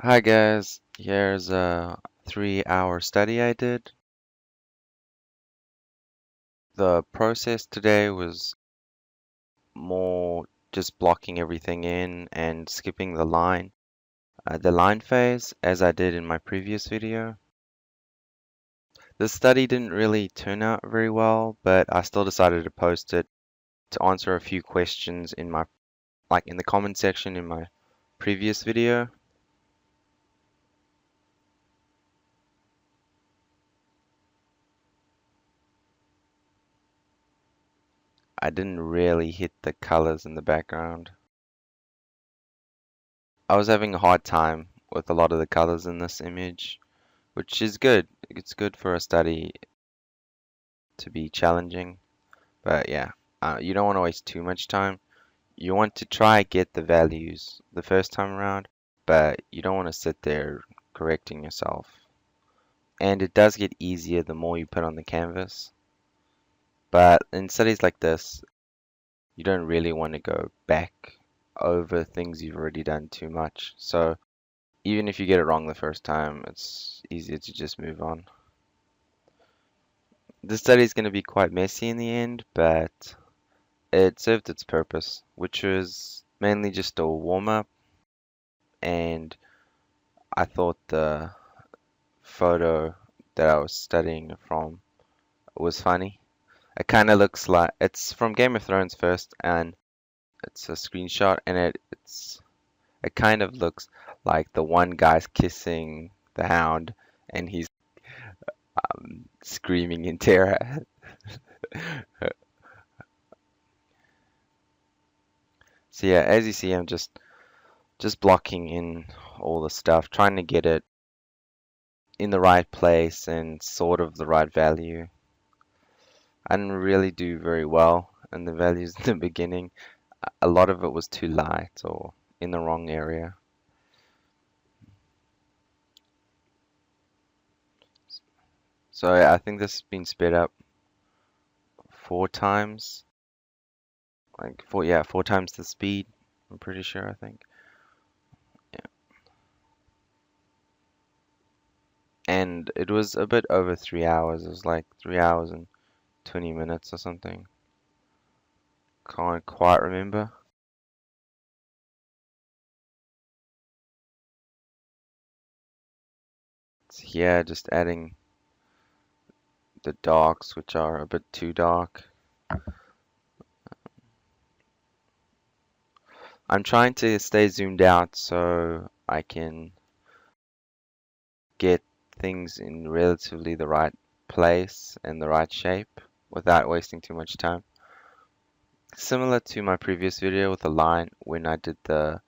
Hi guys, here's a 3-hour study I did. The process today was more just blocking everything in and skipping the line phase as I did in my previous video. The study didn't really turn out very well, but I still decided to post it to answer a few questions in in the comment section in my previous video. I didn't really hit the colors in the background. I was having a hard time with a lot of the colors in this image, which is good. It's good for a study to be challenging, but yeah, you don't want to waste too much time. You want to try get the values the first time around, but you don't want to sit there correcting yourself. And it does get easier the more you put on the canvas. But in studies like this, you don't really want to go back over things you've already done too much. So even if you get it wrong the first time, it's easier to just move on. The study is going to be quite messy in the end, but it served its purpose, which was mainly just a warm-up, and I thought the photo that I was studying from was funny. It kind of looks like it's from Game of Thrones first, and it's a screenshot, and it kind of looks like the one guy's kissing the Hound, and he's screaming in terror. So yeah, as you see, I'm just blocking in all the stuff, trying to get it in the right place and sort of the right value. I didn't really do very well in the values in the beginning. A lot of it was too light or in the wrong area. So I think this has been sped up 4 times, like yeah, 4 times the speed. I'm pretty sure, I think. Yeah. And it was a bit over 3 hours. It was like 3 hours and 20 minutes or something. Can't quite remember. So yeah, just adding the darks, which are a bit too dark. I'm trying to stay zoomed out so I can get things in relatively the right place and the right shape without wasting too much time. Similar to my previous video with the line when I did the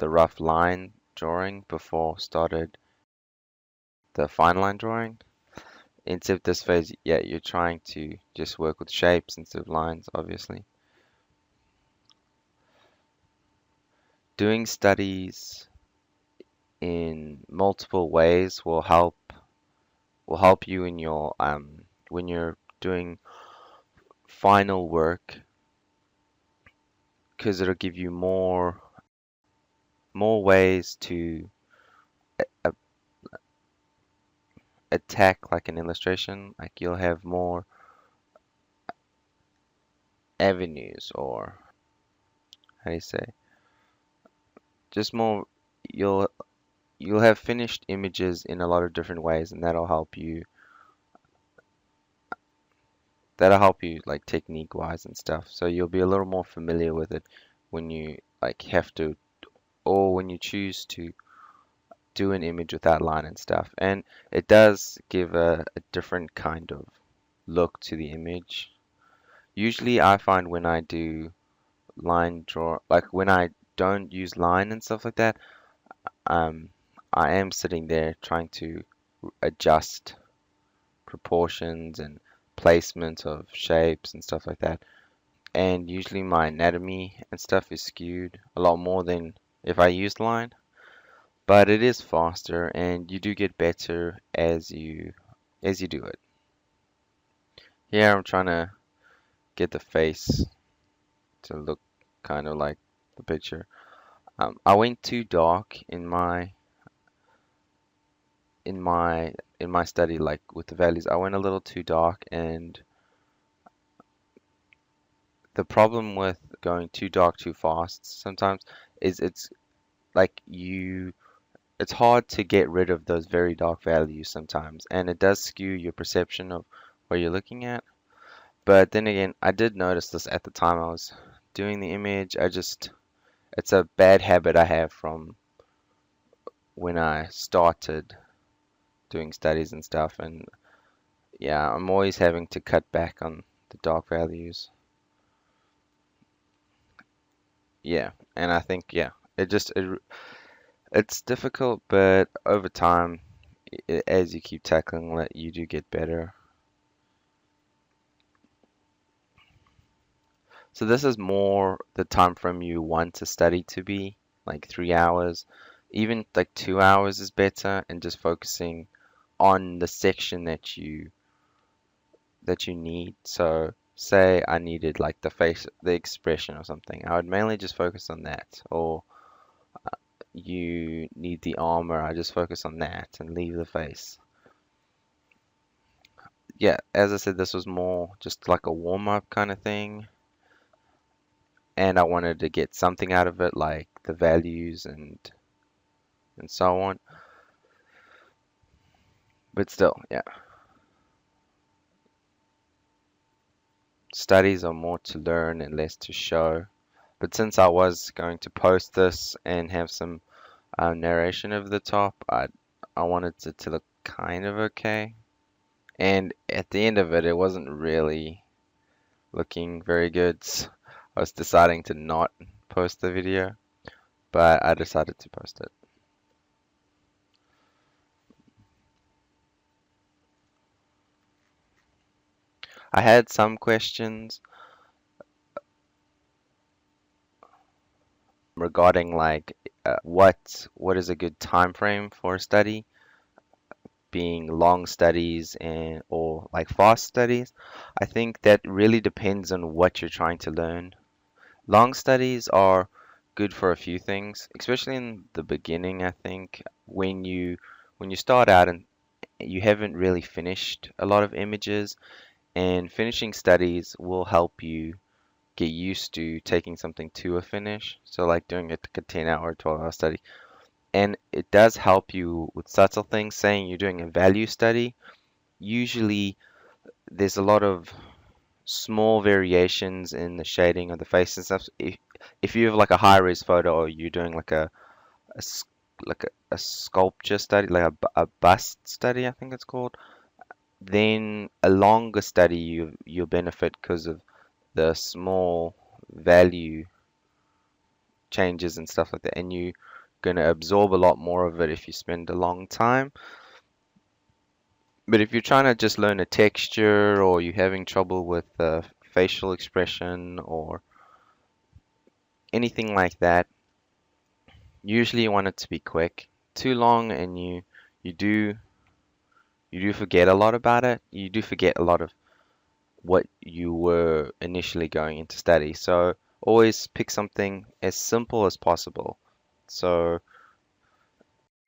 rough line drawing before started the fine line drawing. Instead of this phase, yeah, you're trying to just work with shapes instead of lines, obviously. Doing studies in multiple ways will help you in your when you're doing final work, because it'll give you more ways to a- attack like an illustration. Like you'll have more avenues, or how do you say, just more, you'll you'll have finished images in a lot of different ways, and that'll help you like technique wise and stuff. So you'll be a little more familiar with it when you like have to, or when you choose to do an image with that line and stuff. And it does give a different kind of look to the image. Usually I find when I do line draw, like when I don't use line and stuff like that, um, I am sitting there trying to adjust proportions and placement of shapes and stuff like that. And usually my anatomy and stuff is skewed a lot more than if I use line. But it is faster, and you do get better as you do it. Here I'm trying to get the face to look kind of like the picture. I went too dark in my in my study, like with the values, I went a little too dark, and the problem with going too dark too fast sometimes is like it's hard to get rid of those very dark values sometimes, and it does skew your perception of what you're looking at. But then again, I did notice this at the time I was doing the image. It's a bad habit I have from when I started doing studies and stuff, and yeah, I'm always having to cut back on the dark values. Yeah, and I think yeah, it's difficult, but over time, as you keep tackling it, you do get better. So this is more the time frame you want to study to be, like 3 hours. Even like 2 hours is better, and just focusing on the section that you need. So say I needed like the face, the expression or something. I would mainly just focus on that. Or you need the armor, I just focus on that and leave the face. Yeah, as I said, this was more just like a warm-up kind of thing, and I wanted to get something out of it, like the values and so on. But still, yeah, studies are more to learn and less to show. But since I was going to post this and have some narration over the top, I wanted it to look kind of okay. And at the end of it, it wasn't really looking very good. I was deciding to not post the video, but I decided to post it. I had some questions regarding like what is a good time frame for a study, being long studies and or like fast studies. I think that really depends on what you're trying to learn. Long studies are good for a few things, especially in the beginning, I think, when you start out and you haven't really finished a lot of images, and finishing studies will help you get used to taking something to a finish. So like doing it like a 10-hour, 12-hour study. And it does help you with subtle things. Saying you're doing a value study, usually there's a lot of small variations in the shading of the face and stuff. If you have like a high res photo, or you're doing like a like a sculpture study, like a bust study, I think it's called, then a longer study you'll benefit because of the small value changes and stuff like that, and you're going to absorb a lot more of it if you spend a long time. But if you're trying to just learn a texture, or you're having trouble with facial expression or anything like that, usually you want it to be quick. Too long and you do you do forget a lot about it. You do forget a lot of what you were initially going into study. So always pick something as simple as possible. So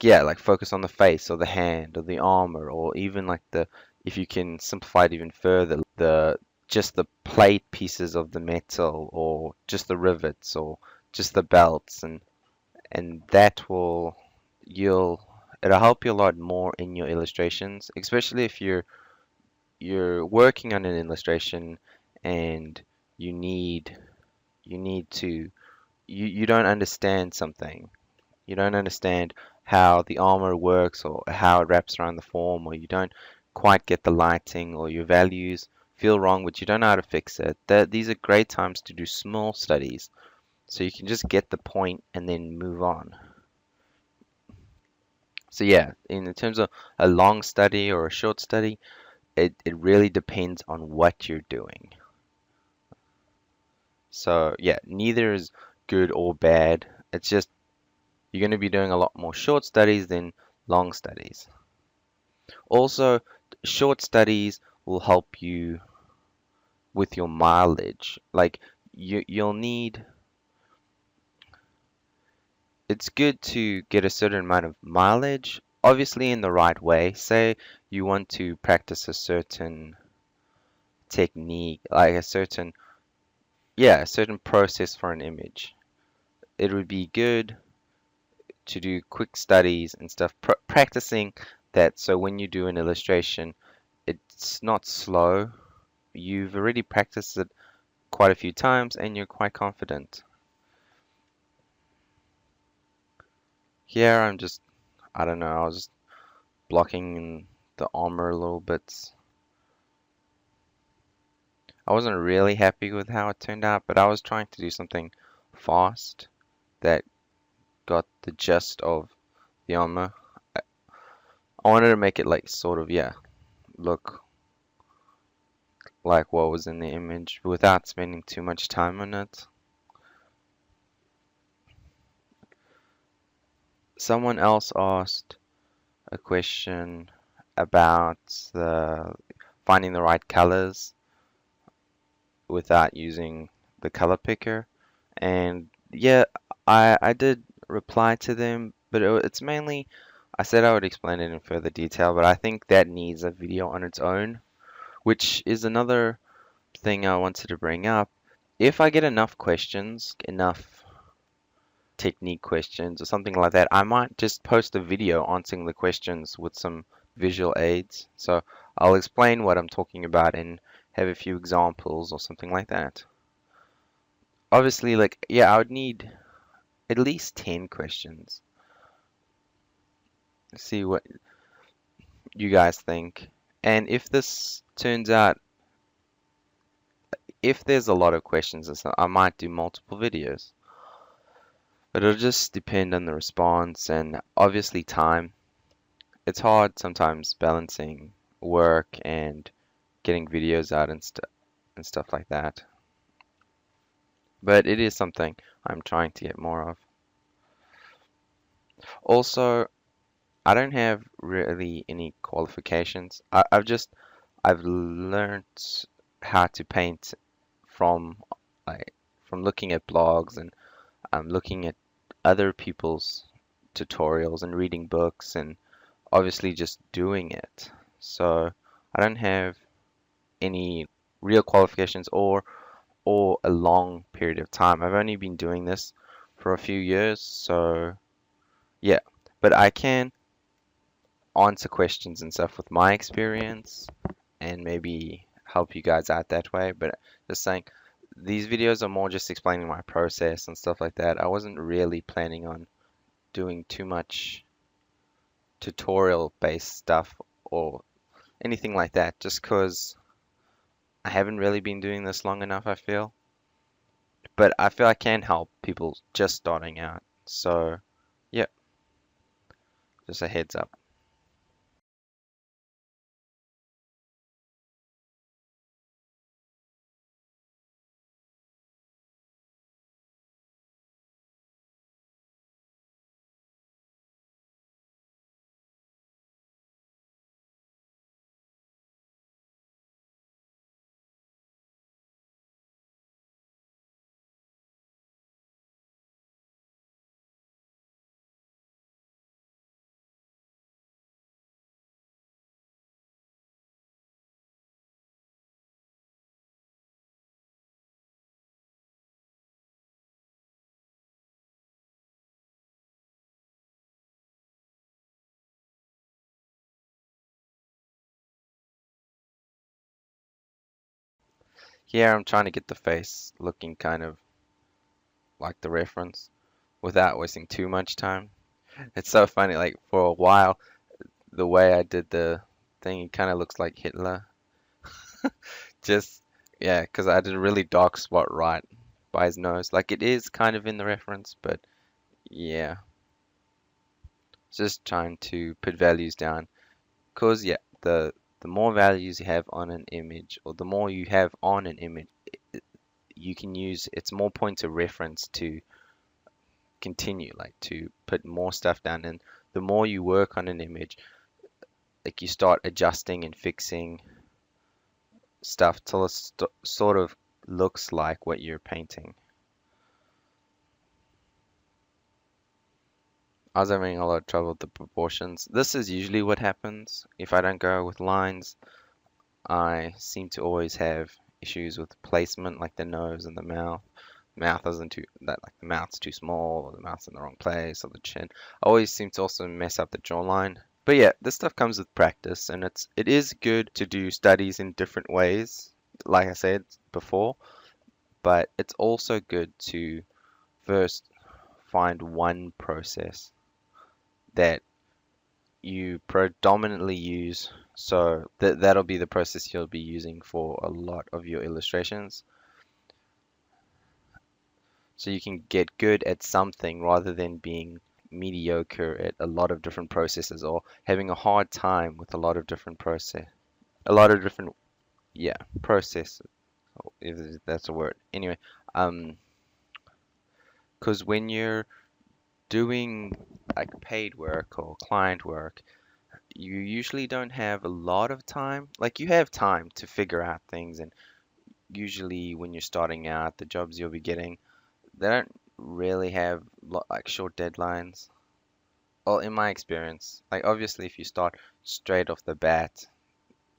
yeah, like focus on the face or the hand or the armor, or even like the if you can simplify it even further, the just the plate pieces of the metal, or just the rivets, or just the belts, and that will you'll it'll help you a lot more in your illustrations, especially if you're working on an illustration and you need you need to you don't understand something. You don't understand how the armor works, or how it wraps around the form, or you don't quite get the lighting, or your values feel wrong, but you don't know how to fix it. These are great times to do small studies, so you can just get the point and then move on. So yeah, in terms of a long study or a short study, it really depends on what you're doing. So yeah, neither is good or bad. It's just you're going to be doing a lot more short studies than long studies. Also, short studies will help you with your mileage. Like you'll need it's good to get a certain amount of mileage obviously in the right way. Say you want to practice a certain technique, like a certain process for an image. It would be good to do quick studies and stuff, practicing that. So when you do an illustration, it's not slow. You've already practiced it quite a few times and you're quite confident. Here I don't know, I was just blocking the armor a little bit. I wasn't really happy with how it turned out, but I was trying to do something fast that got the gist of the armor. I wanted to make it like sort of, yeah, look like what was in the image without spending too much time on it. Someone else asked a question about finding the right colors without using the color picker, and yeah, I did reply to them, but it's mainly, I said I would explain it in further detail, but I think that needs a video on its own, which is another thing I wanted to bring up. If I get enough questions, enough technique questions or something like that, I might just post a video answering the questions with some visual aids. So I'll explain what I'm talking about and have a few examples or something like that. Obviously, like, yeah, I would need at least 10 questions. See what you guys think. And if this turns out, if there's a lot of questions or something, I might do multiple videos. But it'll just depend on the response and obviously time. It's hard sometimes balancing work and getting videos out and stuff like that. But it is something I'm trying to get more of. Also, I don't have really any qualifications. I've learned how to paint from like from looking at blogs and looking at other people's tutorials and reading books and obviously just doing it. So I don't have any real qualifications or a long period of time. I've only been doing this for a few years, so yeah. But I can answer questions and stuff with my experience and maybe help you guys out that way. But just saying, these videos are more just explaining my process and stuff like that. I wasn't really planning on doing too much tutorial based stuff or anything like that, just because I haven't really been doing this long enough, I feel. But I feel I can help people just starting out. So, yeah, just a heads up. Here I'm trying to get the face looking kind of like the reference without wasting too much time. It's so funny, like for a while, the way I did the thing, it kind of looks like Hitler. Just, yeah, because I did a really dark spot right by his nose. Like it is kind of in the reference, but yeah, just trying to put values down. Because, yeah, the more values you have on an image, or the more you have on an image, you can use it's more points of reference to continue, like to put more stuff down. And the more you work on an image, like you start adjusting and fixing stuff till it sort of looks like what you're painting. I was having a lot of trouble with the proportions. This is usually what happens. If I don't go with lines, I seem to always have issues with placement, like the nose and the mouth. Mouth isn't too that like the mouth's too small, or the mouth's in the wrong place, or the chin. I always seem to also mess up the jawline. But yeah, this stuff comes with practice, and it is good to do studies in different ways, like I said before. But it's also good to first find one process that you predominantly use. So that'll be the process you'll be using for a lot of your illustrations. So you can get good at something rather than being mediocre at a lot of different processes or having a hard time with a lot of different a lot of different, yeah, processes, if that's a word. Anyway, um, because when you're doing like paid work or client work, you usually don't have a lot of time. Like you have time to figure out things, and usually when you're starting out, the jobs you'll be getting, they don't really have like short deadlines. Well, in my experience, like obviously if you start straight off the bat,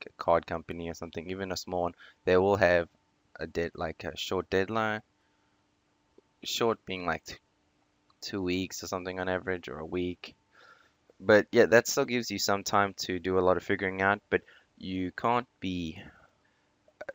a card company or something, even a small one, they will have like a short deadline. Short being like 2 weeks or something on average, or a week. But yeah, that still gives you some time to do a lot of figuring out, but you can't be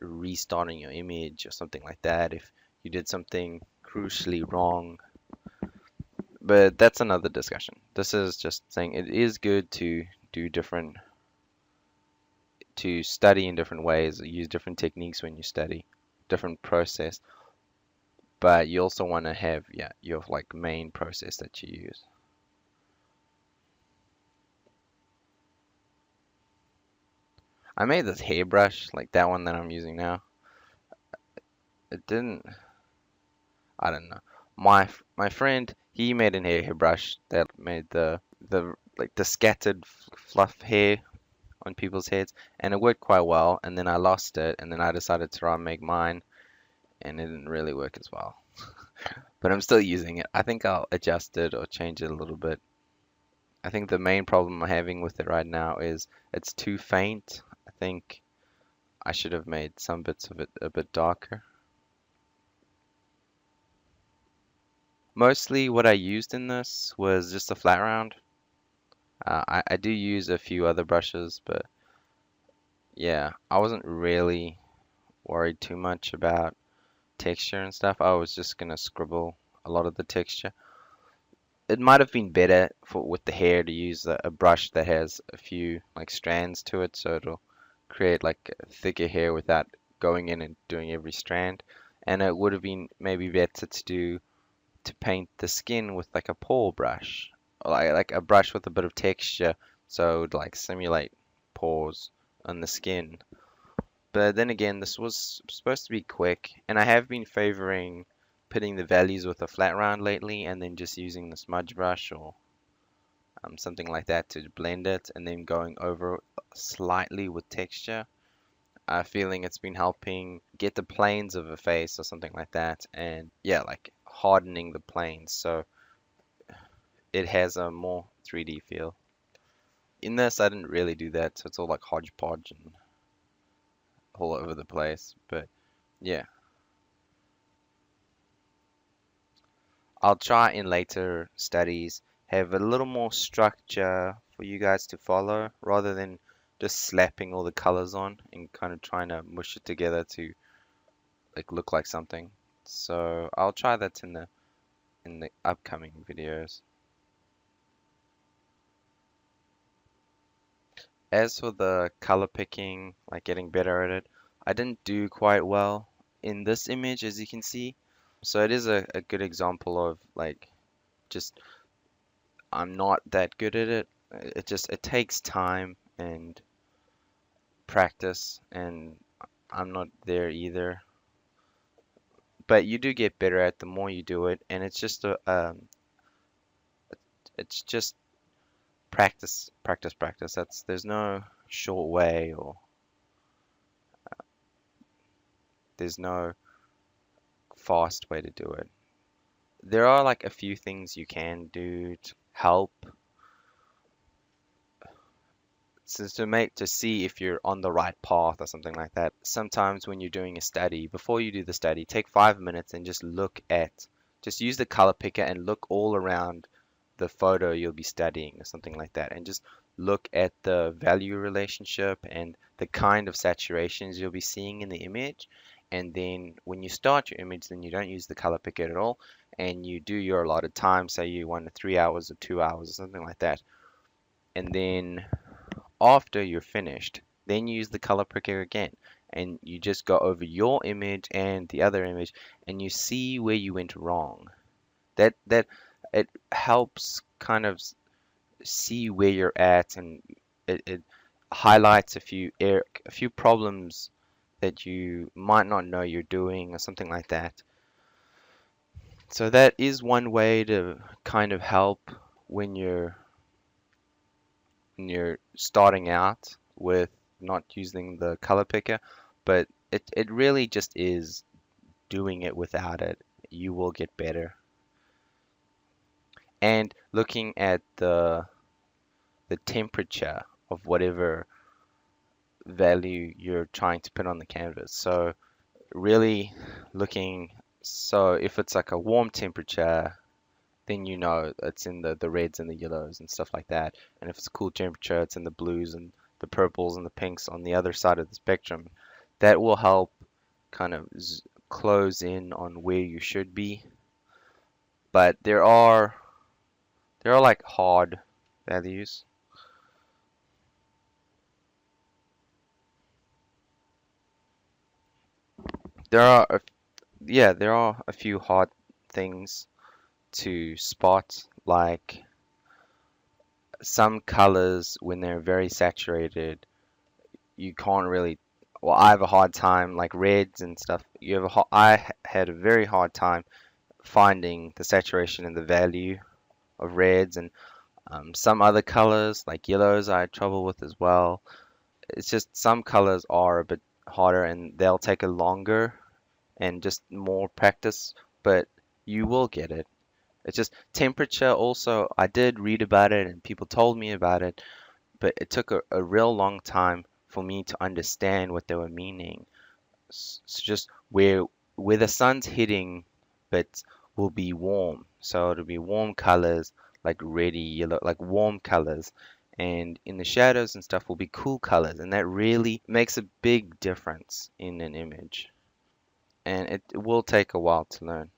restarting your image or something like that if you did something crucially wrong. But that's another discussion. This is just saying it is good to do to study in different ways, use different techniques when you study, different process. But you also want to have, yeah, your like main process that you use. I made this hairbrush, like that one that I'm using now. It didn't, I don't know. My friend, he made an hairbrush that made the like the scattered fluff hair on people's heads, and it worked quite well. And then I lost it, and then I decided to try and make mine, and it didn't really work as well. But I'm still using it. I think I'll adjust it or change it a little bit. I think the main problem I'm having with it right now is it's too faint. I think I should have made some bits of it a bit darker. Mostly what I used in this was just a flat round. I do use a few other brushes, but yeah, I wasn't really worried too much about texture and stuff. I was just gonna scribble a lot of the texture. It might have been better for with the hair to use a brush that has a few like strands to it, so it'll create like thicker hair without going in and doing every strand. And it would have been maybe better to paint the skin with like a paw brush, or like a brush with a bit of texture, so it would like simulate paws on the skin. But then again, this was supposed to be quick, and I have been favoring putting the values with a flat round lately, and then just using the smudge brush or something like that to blend it, and then going over slightly with texture. Feeling it's been helping get the planes of a face or something like that, and yeah, like hardening the planes so it has a more 3D feel. In this, I didn't really do that, so it's all like hodgepodge and all over the place. But yeah, I'll try in later studies have a little more structure for you guys to follow rather than just slapping all the colors on and kind of trying to mush it together to like look like something. So I'll try that in the upcoming videos. As for the color picking, like getting better at it, I didn't do quite well in this image, as you can see. So it is a good example of like just I'm not that good at it. It takes time and practice, and I'm not there either. But you do get better at the more you do it, and it's just practice, practice, practice. There's no short way, or there's no fast way to do it. There are like a few things you can do. help to see if you're on the right path or something like that. Sometimes when you're doing a study, before you do the study, take 5 minutes and just use the color picker and look all around the photo you'll be studying or something like that, and just look at the value relationship and the kind of saturations you'll be seeing in the image. And then when you start your image, then you don't use the color picker at all, and you do your allotted time, say you want 3 hours or 2 hours or something like that. And then after you're finished, then you use the color picker again, and you just go over your image and the other image, and you see where you went wrong. That it helps kind of see where you're at, and it highlights a few problems that you might not know you're doing or something like that. So that is one way to kind of help when you're starting out with not using the color picker, but it really just is doing it without it. You will get better. And looking at the temperature of whatever value you're trying to put on the canvas. So really looking, so if it's like a warm temperature, then you know it's in the reds and the yellows and stuff like that. And if it's a cool temperature, it's in the blues and the purples and the pinks on the other side of the spectrum. That will help kind of close in on where you should be. But there are like hard values. There are yeah, there are a few hard things to spot, like some colors when they're very saturated, you can't really, well, I have a hard time, like reds and stuff. I had a very hard time finding the saturation and the value of reds, and some other colors like yellows I had trouble with as well. It's just some colors are a bit harder and they'll take a longer and just more practice, but you will get it. It's just temperature also. I did read about it and people told me about it, but it took a real long time for me to understand what they were meaning. So just where the sun's hitting, but will be warm. So it'll be warm colors like reddy yellow, like warm colors. And in the shadows and stuff will be cool colors, and that really makes a big difference in an image. And it will take a while to learn.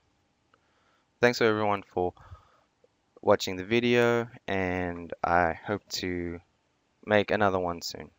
Thanks everyone for watching the video, and I hope to make another one soon.